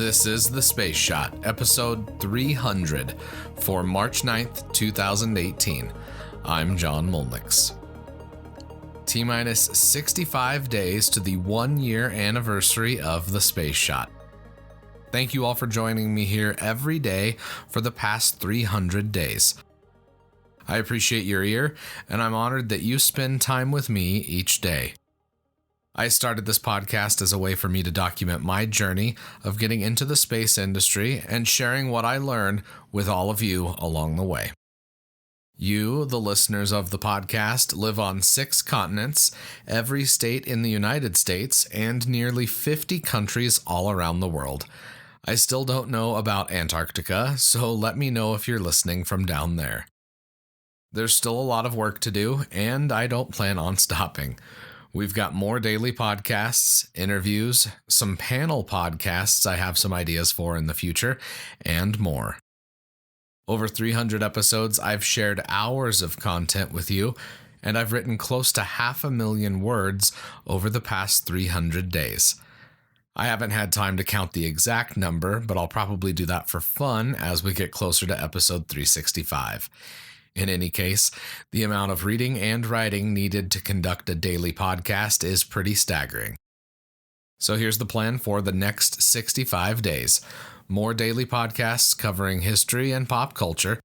This is The Space Shot, episode 300 for March 9th, 2018. I'm John Molnix. T-minus 65 days to the 1-year anniversary of The Space Shot. Thank you all for joining me here every day for the past 300 days. I appreciate your ear, and I'm honored that you spend time with me each day. I started this podcast as a way for me to document my journey of getting into the space industry and sharing what I learned with all of you along the way. You, the listeners of the podcast, live on 6 continents, every state in the United States, and nearly 50 countries all around the world. I still don't know about Antarctica, so let me know if you're listening from down there. There's still a lot of work to do, and I don't plan on stopping. We've got more daily podcasts, interviews, some panel podcasts I have some ideas for in the future, and more. Over 300 episodes, I've shared hours of content with you, and I've written close to 500,000 words over the past 300 days. I haven't had time to count the exact number, but I'll probably do that for fun as we get closer to episode 365. In any case, the amount of reading and writing needed to conduct a daily podcast is pretty staggering. So here's the plan for the next 65 days. More daily podcasts covering history and pop culture.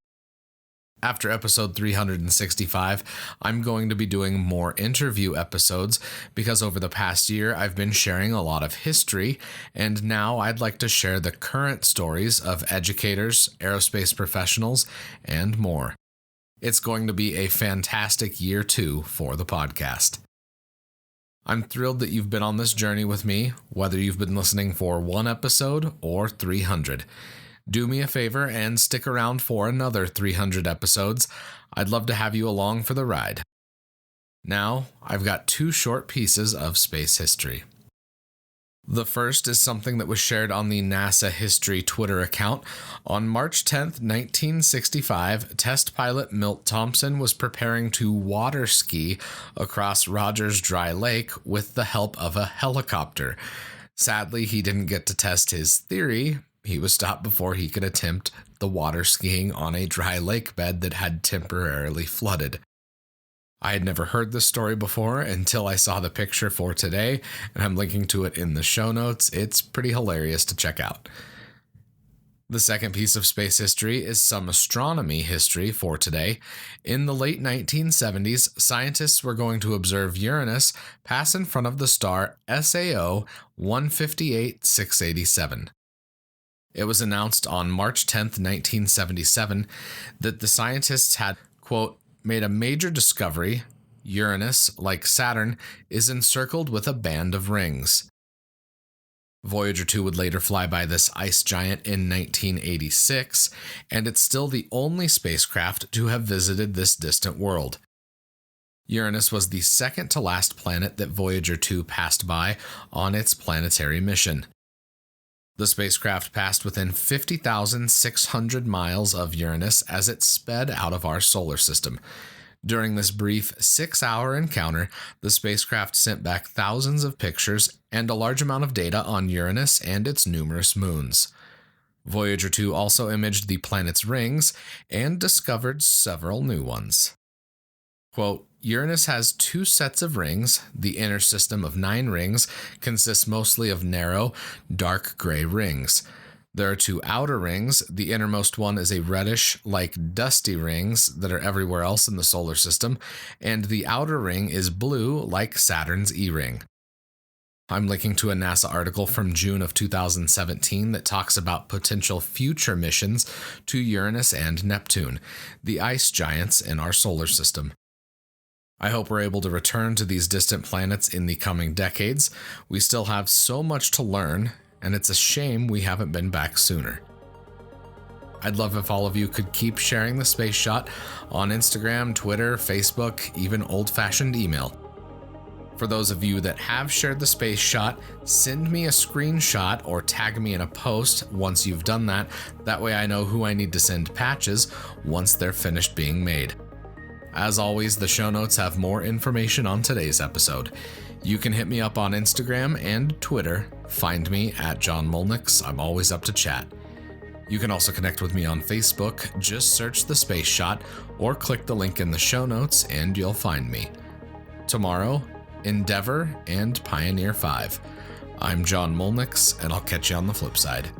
After episode 365, I'm going to be doing more interview episodes because over the past year I've been sharing a lot of history, and now I'd like to share the current stories of educators, aerospace professionals, and more. It's going to be a fantastic year 2 for the podcast. I'm thrilled that you've been on this journey with me, whether you've been listening for 1 episode or 300. Do me a favor and stick around for another 300 episodes. I'd love to have you along for the ride. Now, I've got 2 short pieces of space history. The first is something that was shared on the NASA History Twitter account. On March 10th, 1965, test pilot Milt Thompson was preparing to water ski across Rogers Dry Lake with the help of a helicopter. Sadly, he didn't get to test his theory. He was stopped before he could attempt the water skiing on a dry lake bed that had temporarily flooded. I had never heard this story before until I saw the picture for today, and I'm linking to it in the show notes. It's pretty hilarious to check out. The second piece of space history is some astronomy history for today. In the late 1970s, scientists were going to observe Uranus pass in front of the star SAO 158-687. It was announced on March 10th, 1977, that the scientists had, quote, made a major discovery. Uranus, like Saturn, is encircled with a band of rings. Voyager 2 would later fly by this ice giant in 1986, and it's still the only spacecraft to have visited this distant world. Uranus was the second to last planet that Voyager 2 passed by on its planetary mission. The spacecraft passed within 50,600 miles of Uranus as it sped out of our solar system. During this brief 6-hour encounter, the spacecraft sent back thousands of pictures and a large amount of data on Uranus and its numerous moons. Voyager 2 also imaged the planet's rings and discovered several new ones. Quote, Uranus has 2 sets of rings. The inner system of 9 rings consists mostly of narrow, dark gray rings. There are 2 outer rings. The innermost one is a reddish, like dusty rings that are everywhere else in the solar system, and the outer ring is blue, like Saturn's E-ring. I'm linking to a NASA article from June of 2017 that talks about potential future missions to Uranus and Neptune, the ice giants in our solar system. I hope we're able to return to these distant planets in the coming decades. We still have so much to learn, and it's a shame we haven't been back sooner. I'd love if all of you could keep sharing the Space Shot on Instagram, Twitter, Facebook, even old-fashioned email. For those of you that have shared the Space Shot, send me a screenshot or tag me in a post once you've done that. That way I know who I need to send patches once they're finished being made. As always, the show notes have more information on today's episode. You can hit me up on Instagram and Twitter. Find me at John Molnix. I'm always up to chat. You can also connect with me on Facebook. Just search The Space Shot or click the link in the show notes and you'll find me. Tomorrow, Endeavor and Pioneer 5. I'm John Molnix, and I'll catch you on the flip side.